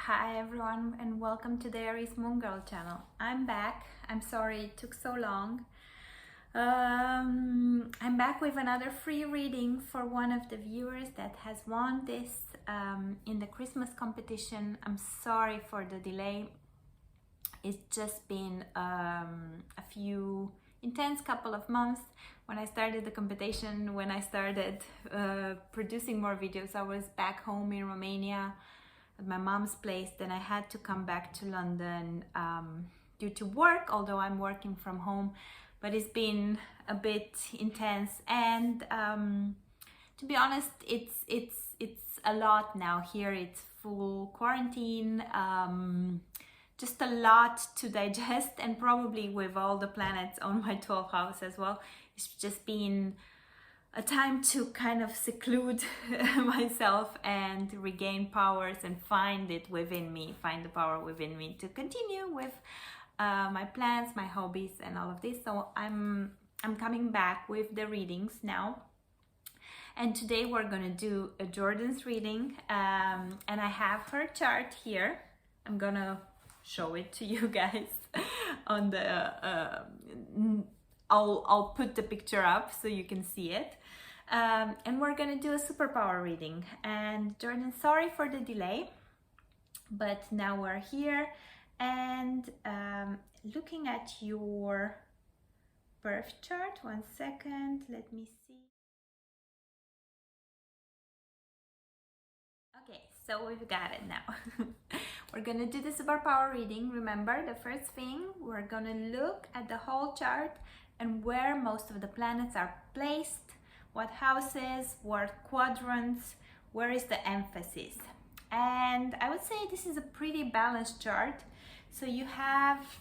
Hi everyone and welcome to the Aries Moon Girl channel. I'm back. I'm sorry it took so long. I'm back with another free reading for one of the viewers that has won this in the Christmas competition. I'm sorry for the delay. It's just been a few intense couple of months. When I started the competition, when I started producing more videos, I was back home in Romania at my mom's place. Then I had to come back to London due to work, although I'm working from home, but it's been a bit intense. And to be honest, it's a lot now here. It's full quarantine, just a lot to digest, and probably with all the planets on my 12th house as well, it's just been a time to kind of seclude myself and regain powers and find it within me, find the power within me to continue with my plans, my hobbies and all of this. So I'm coming back with the readings now. And today we're gonna do a Jordan's reading, and I have her chart here. I'm gonna show it to you guys on the I'll put the picture up so you can see it. And we're gonna do a superpower reading. And Jordan, sorry for the delay, but now we're here and looking at your birth chart. 1 second, let me see. Okay, so we've got it now. We're gonna do the superpower reading. Remember, the first thing, we're gonna look at the whole chart and where most of the planets are placed, what houses, what quadrants, where is the emphasis. And I would say this is a pretty balanced chart. So you have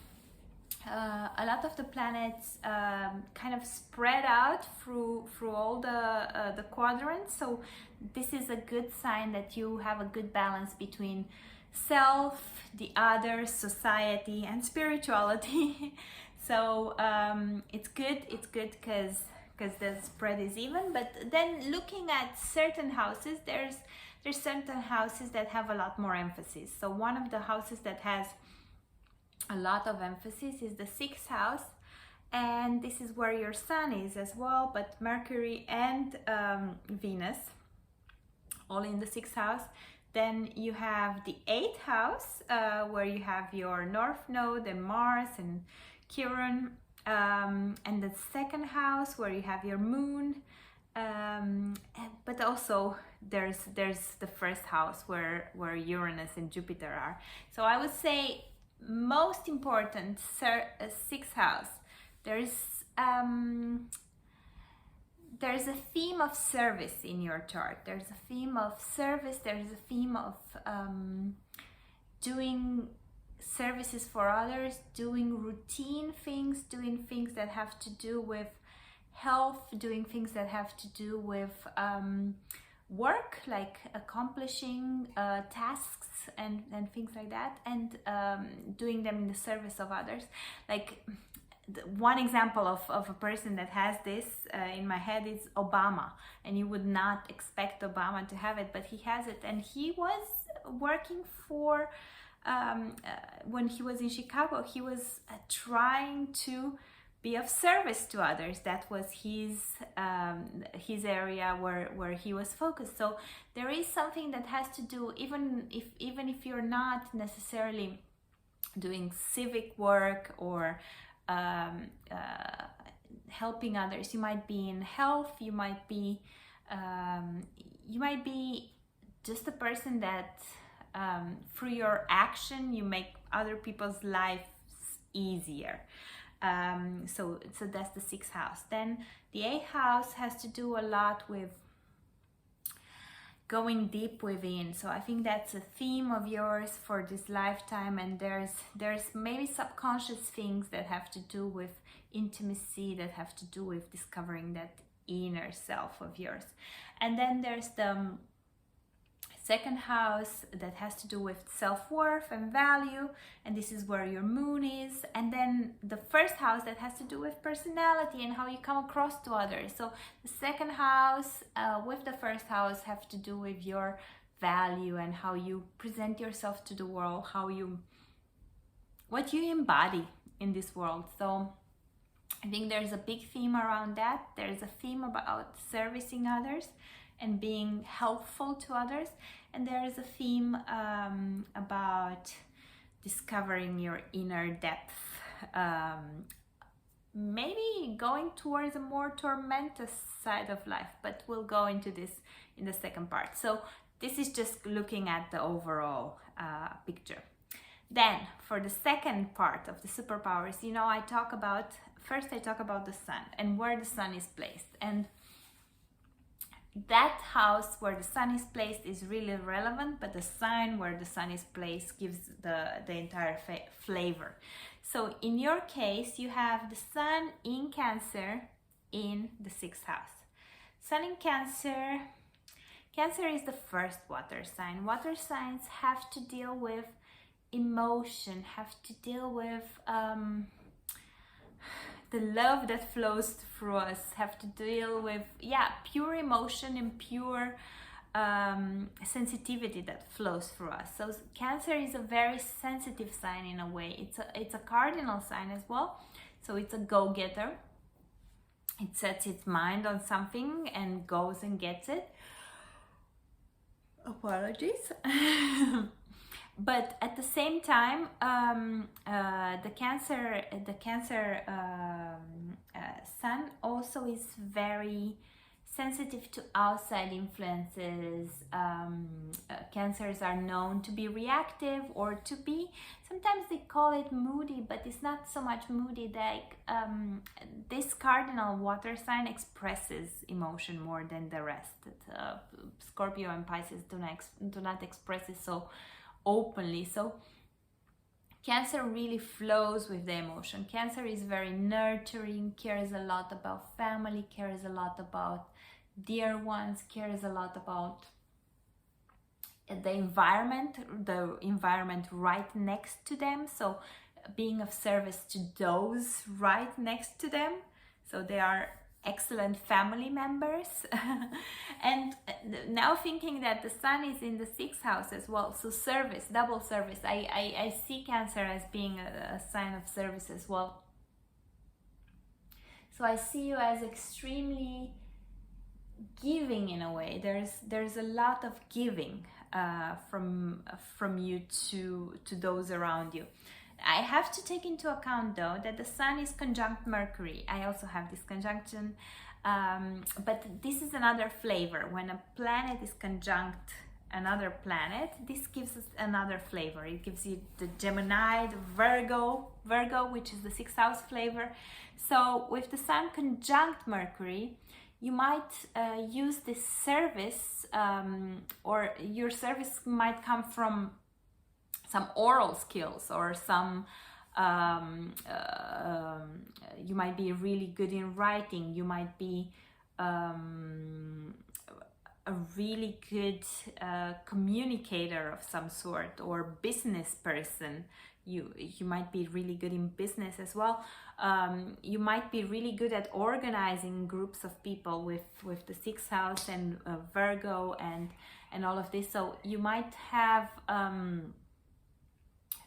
a lot of the planets kind of spread out through all the quadrants. So this is a good sign that you have a good balance between self, the other, society, and spirituality. So it's good because the spread is even. But then looking at certain houses, there's certain houses that have a lot more emphasis. So one of the houses that has a lot of emphasis is the 6th house, and this is where your sun is as well, but Mercury and Venus all in the 6th house. Then you have the 8th house where you have your North Node and Mars and Chiron, and the 2nd house where you have your Moon, but also there's the 1st house where Uranus and Jupiter are. So I would say most important, 6th house, there's a theme of service in your chart. There's a theme of service. There's a theme of doing services for others, doing routine things, doing things that have to do with health, doing things that have to do with work, like accomplishing tasks and things like that, and doing them in the service of others. Like one example of a person that has this in my head is Obama, and you would not expect Obama to have it, but he has it. And he was working for when he was in Chicago, he was trying to be of service to others. That was his area where he was focused. So there is something that has to do, even if you're not necessarily doing civic work or helping others. You might be in health, you might be just a person that through your action you make other people's lives easier. So that's the 6th house. Then the 8th house has to do a lot with going deep within. So I think that's a theme of yours for this lifetime, and there's maybe subconscious things that have to do with intimacy, that have to do with discovering that inner self of yours. And then there's the 2nd house that has to do with self-worth and value, and this is where your Moon is. And then the 1st house that has to do with personality and how you come across to others. So the 2nd house with the 1st house have to do with your value and how you present yourself to the world, what you embody in this world. So I think there's a big theme around that. There's a theme about servicing others and being helpful to others, and there is a theme about discovering your inner depth, maybe going towards a more tormented side of life, but we'll go into this in the second part. So this is just looking at the overall picture. Then for the second part of the superpowers, you know, I talk about the sun and where the sun is placed, and that house where the sun is placed is really relevant, but the sign where the sun is placed gives the entire flavor. So in your case, you have the sun in Cancer in the 6th house. Sun in Cancer. Cancer is the first water sign. Water signs have to deal with emotion, have to deal with the love that flows through us, have to deal with pure emotion and pure sensitivity that flows through us. So Cancer is a very sensitive sign in a way. It's a cardinal sign as well, so it's a go-getter. It sets its mind on something and goes and gets it. Apologies. But at the same time, the Cancer sun also is very sensitive to outside influences. Cancers are known to be reactive, or to be, sometimes they call it moody, but it's not so much moody. Like this cardinal water sign expresses emotion more than the rest. Scorpio and Pisces do not express it so openly. So Cancer really flows with the emotion. Cancer is very nurturing, cares a lot about family, cares a lot about dear ones, cares a lot about the environment right next to them. So being of service to those right next to them. So they are excellent family members. And now thinking that the sun is in the 6th house as well, so service, double service. I see Cancer as being a sign of service as well. So I see you as extremely giving in a way. There's a lot of giving from you to those around you. I have to take into account though that the sun is conjunct Mercury. I also have this conjunction, but this is another flavor. When a planet is conjunct another planet, this gives us another flavor. It gives you the Gemini, the Virgo, which is the 6th house flavor. So with the sun conjunct Mercury, you might use this service, or your service might come from some oral skills, or some you might be really good in writing. You might be a really good communicator of some sort, or business person. You might be really good in business as well. You might be really good at organizing groups of people with the 6th house and Virgo and all of this. So you might have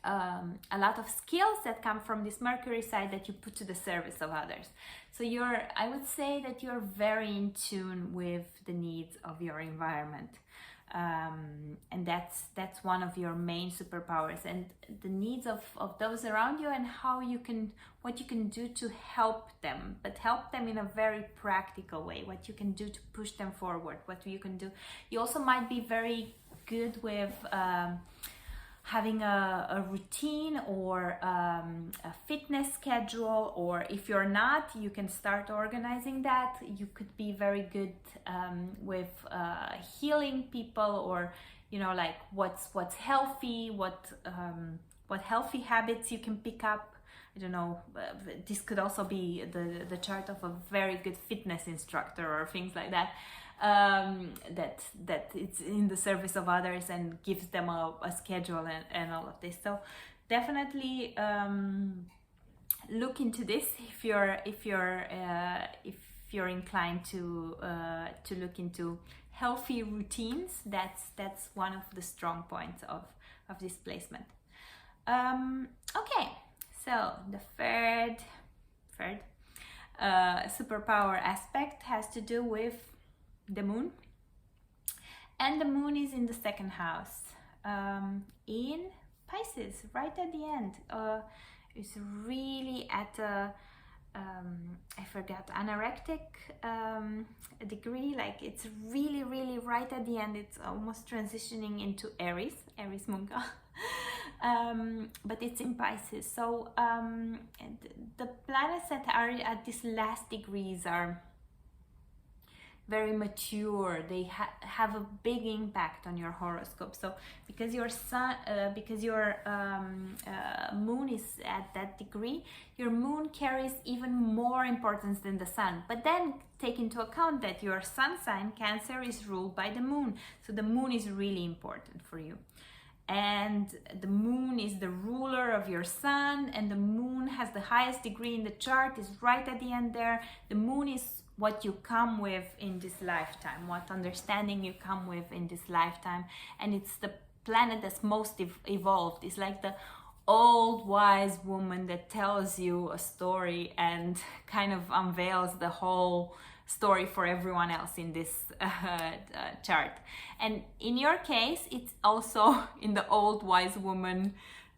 a lot of skills that come from this Mercury side that you put to the service of others. So I would say that you're very in tune with the needs of your environment, and that's one of your main superpowers, and the needs of those around you, and what you can do to help them, but help them in a very practical way. What you can do to push them forward. What you can do. You also might be very good with having a routine, or a fitness schedule, or if you're not, you can start organizing that. You could be very good with healing people, or like what's healthy, what healthy habits you can pick up. I don't know, this could also be the chart of a very good fitness instructor, or things like that. That it's in the service of others and gives them a schedule and all of this. So definitely look into this if you're inclined to look into healthy routines. That's one of the strong points of this placement. Okay, so the third superpower aspect has to do with the moon, and the moon is in the second house, in Pisces, right at the end. It's really at a I forgot, anorectic degree, like it's really right at the end. It's almost transitioning into Aries Munga. But it's in Pisces, so the planets that are at these last degrees are very mature. They have a big impact on your horoscope. So because your sun, because your moon is at that degree, your moon carries even more importance than the sun. But then take into account that your sun sign, Cancer, is ruled by the moon. So the moon is really important for you. And the moon is the ruler of your sun, and the moon has the highest degree in the chart, is right at the end there. The moon is what you come with in this lifetime, what understanding you come with in this lifetime. And it's the planet that's most evolved. It's like the old wise woman that tells you a story and kind of unveils the whole story for everyone else in this chart. And in your case, it's also in the old wise woman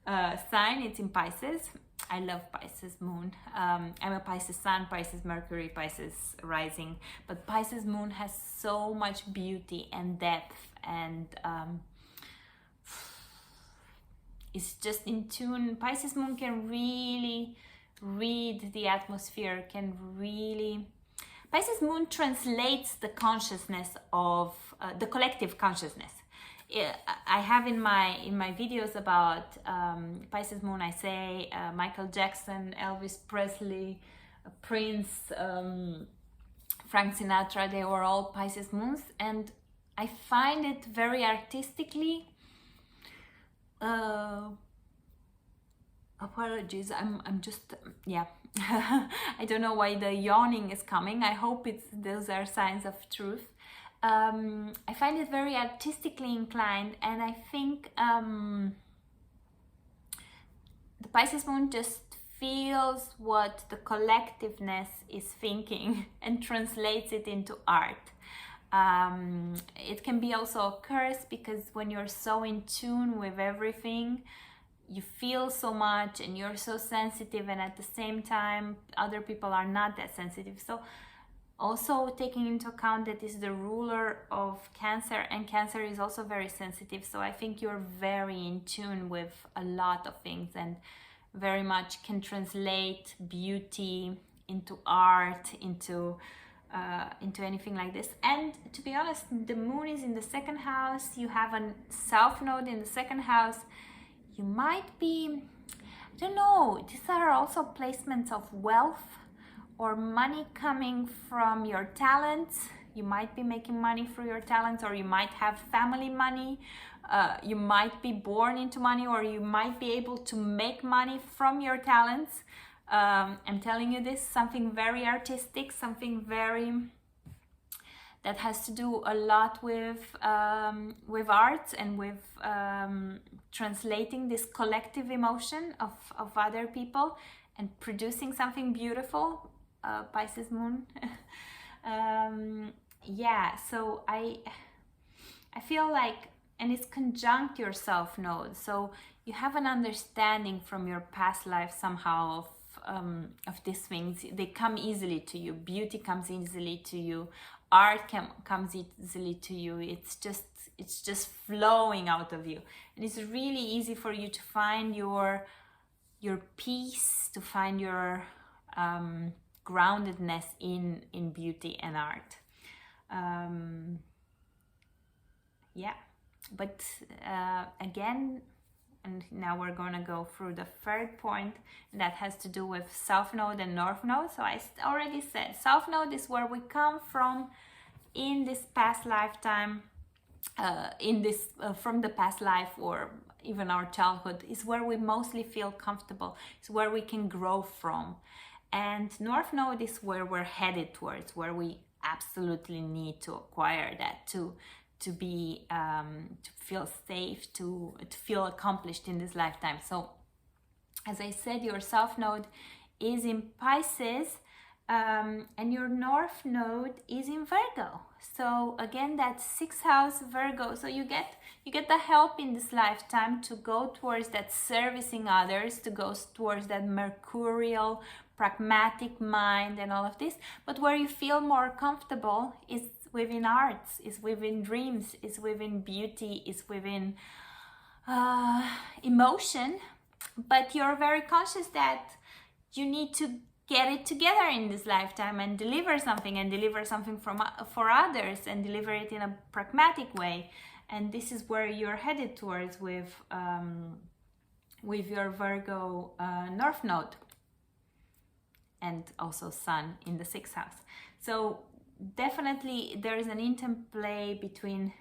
sign. It's in Pisces. I love Pisces moon. I'm a Pisces sun, Pisces Mercury, Pisces rising, but Pisces moon has so much beauty and depth, and it's just in tune. Pisces moon can really read the atmosphere, can really... Pisces moon translates the consciousness of the collective consciousness. I have in my videos about Pisces moon, I say Michael Jackson, Elvis Presley, Prince, Frank Sinatra, they were all Pisces moons, and I find it very artistically... apologies, I'm just, yeah. I don't know why the yawning is coming. I hope those are signs of truth. I find it very artistically inclined, and I think the Pisces moon just feels what the collectiveness is thinking and translates it into art. It can be also a curse, because when you're so in tune with everything, you feel so much and you're so sensitive, and at the same time other people are not that sensitive. So also taking into account that is the ruler of Cancer, and Cancer is also very sensitive, so I think you're very in tune with a lot of things and very much can translate beauty into art, into anything like this. And to be honest, the moon is in the second house. You have a south node in the second house. You might be, I don't know, these are also placements of wealth or money coming from your talents. You might be making money through your talents, or you might have family money. You might be born into money, or you might be able to make money from your talents. I'm telling you this, something very artistic, something very... that has to do a lot with art and with translating this collective emotion of other people and producing something beautiful. Pisces moon. Yeah, so I feel like, and it's conjunct your self node, so you have an understanding from your past life somehow of these things. They come easily to you. Beauty comes easily to you. Art comes easily to you. It's just flowing out of you, and it's really easy for you to find your peace, to find your groundedness in beauty and art. Yeah, but again, and now we're going to go through the third point, and that has to do with South Node and North Node. So I already said South Node is where we come from in this past lifetime, from the past life, or even our childhood, is where we mostly feel comfortable. It's where we can grow from. And North Node is where we're headed towards, where we absolutely need to acquire that to be to feel safe, to feel accomplished in this lifetime. So as I said, your South Node is in Pisces, and your North Node is in Virgo. So again, that's 6th house Virgo. So you get the help in this lifetime to go towards that servicing others, to go towards that mercurial, pragmatic mind and all of this. But where you feel more comfortable is within arts, is within dreams, is within beauty, is within emotion. But you're very conscious that you need to get it together in this lifetime and deliver something for others, and deliver it in a pragmatic way. And this is where you're headed towards with your Virgo North Node, and also Sun in the 6th house. So definitely there is an interplay between,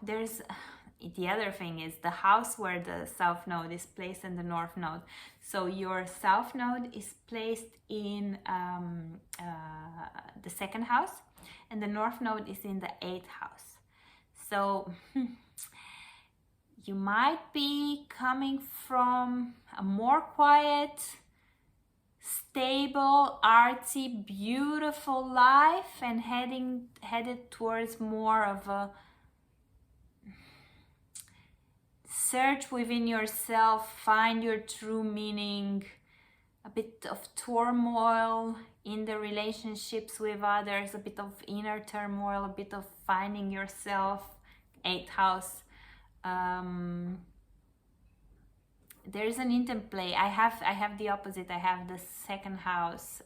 there's the other thing is the house where the South Node is placed and the North Node. So your South Node is placed in the 2nd house, and the North Node is in the 8th house. So you might be coming from a more quiet, stable, artsy, beautiful life, and headed towards more of a search within yourself, find your true meaning, a bit of turmoil in the relationships with others, a bit of inner turmoil, a bit of finding yourself. 8th house. There's an interplay. I have the opposite. I have the 2nd house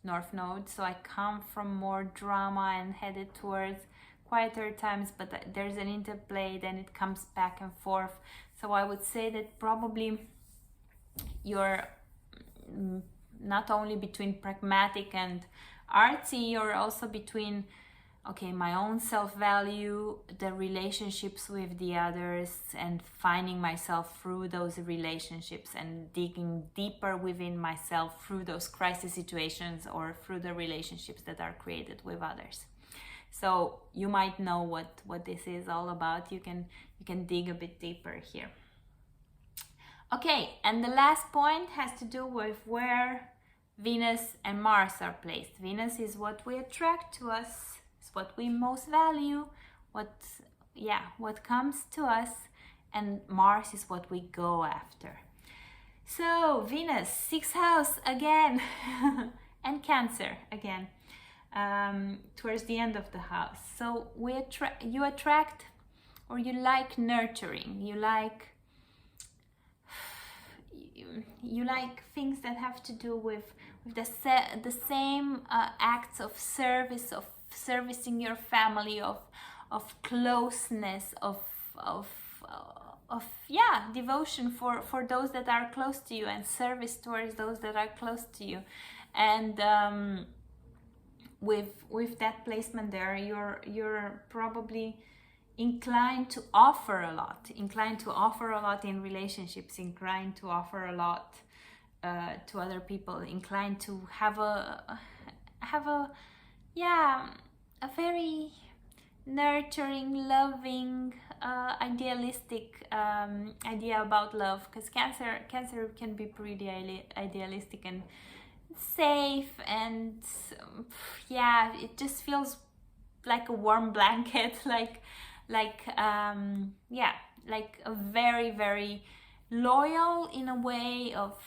North Node, so I come from more drama and headed towards quieter times, but there's an interplay, then it comes back and forth. So I would say that probably you're not only between pragmatic and artsy, you're also between, okay, my own self-value, the relationships with the others, and finding myself through those relationships and digging deeper within myself through those crisis situations or through the relationships that are created with others. So you might know what this is all about. You can dig a bit deeper here. Okay, and the last point has to do with where Venus and Mars are placed. Venus is what we attract to us, it's what we most value, what comes to us, and Mars is what we go after. So Venus, 6th house again, and Cancer again. Towards the end of the house. So you attract, or you like nurturing, you like things that have to do with the same acts of service, of servicing your family, of closeness, of devotion for those that are close to you, and service towards those that are close to you. And with that placement there, you're probably inclined to offer a lot in relationships, inclined to offer a lot to other people, inclined to have a very nurturing, loving, idealistic idea about love, because Cancer can be pretty idealistic and safe, and it just feels like a warm blanket, like a very, very loyal, in a way of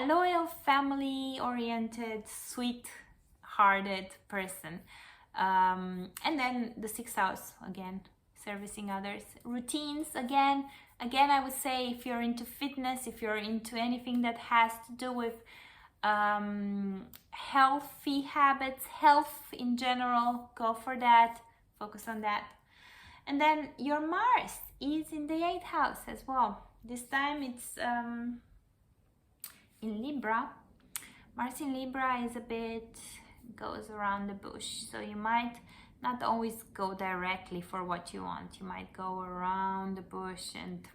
loyal, family oriented, sweet hearted person. And then the 6th house again, servicing others, routines again, I would say, if you're into fitness, if you're into anything that has to do with healthy habits, health in general, go for that, focus on that. And then your Mars is in the 8th house as well. This time it's in Libra. Mars in Libra is a bit, goes around the bush, so you might not always go directly for what you want. You might go around the bush and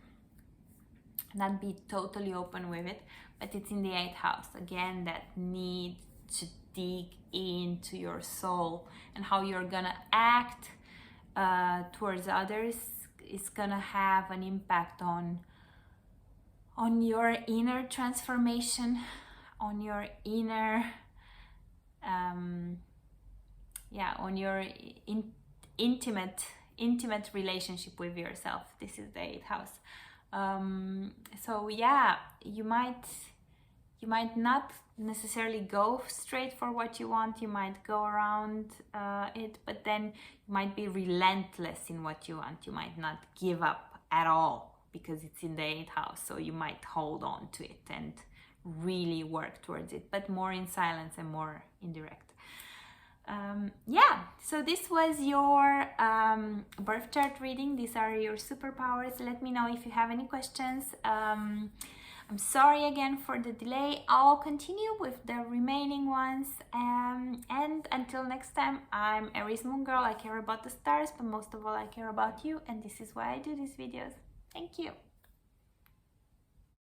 not be totally open with it, but it's in the 8th house. Again, that need to dig into your soul, and how you're gonna act towards others is gonna have an impact on your inner transformation, on your inner on your intimate relationship with yourself. This is the 8th house. So yeah, you might not necessarily go straight for what you want. You might go around it, but then you might be relentless in what you want. You might not give up at all because it's in the 8th house. So you might hold on to it and really work towards it, but more in silence and more indirect. So this was your birth chart reading. These are your superpowers. Let me know if you have any questions. I'm sorry again for the delay. I'll continue with the remaining ones, and until next time, I'm Aries Moon Girl. I care about the stars, but most of all I care about you, and this is why I do these videos. Thank you.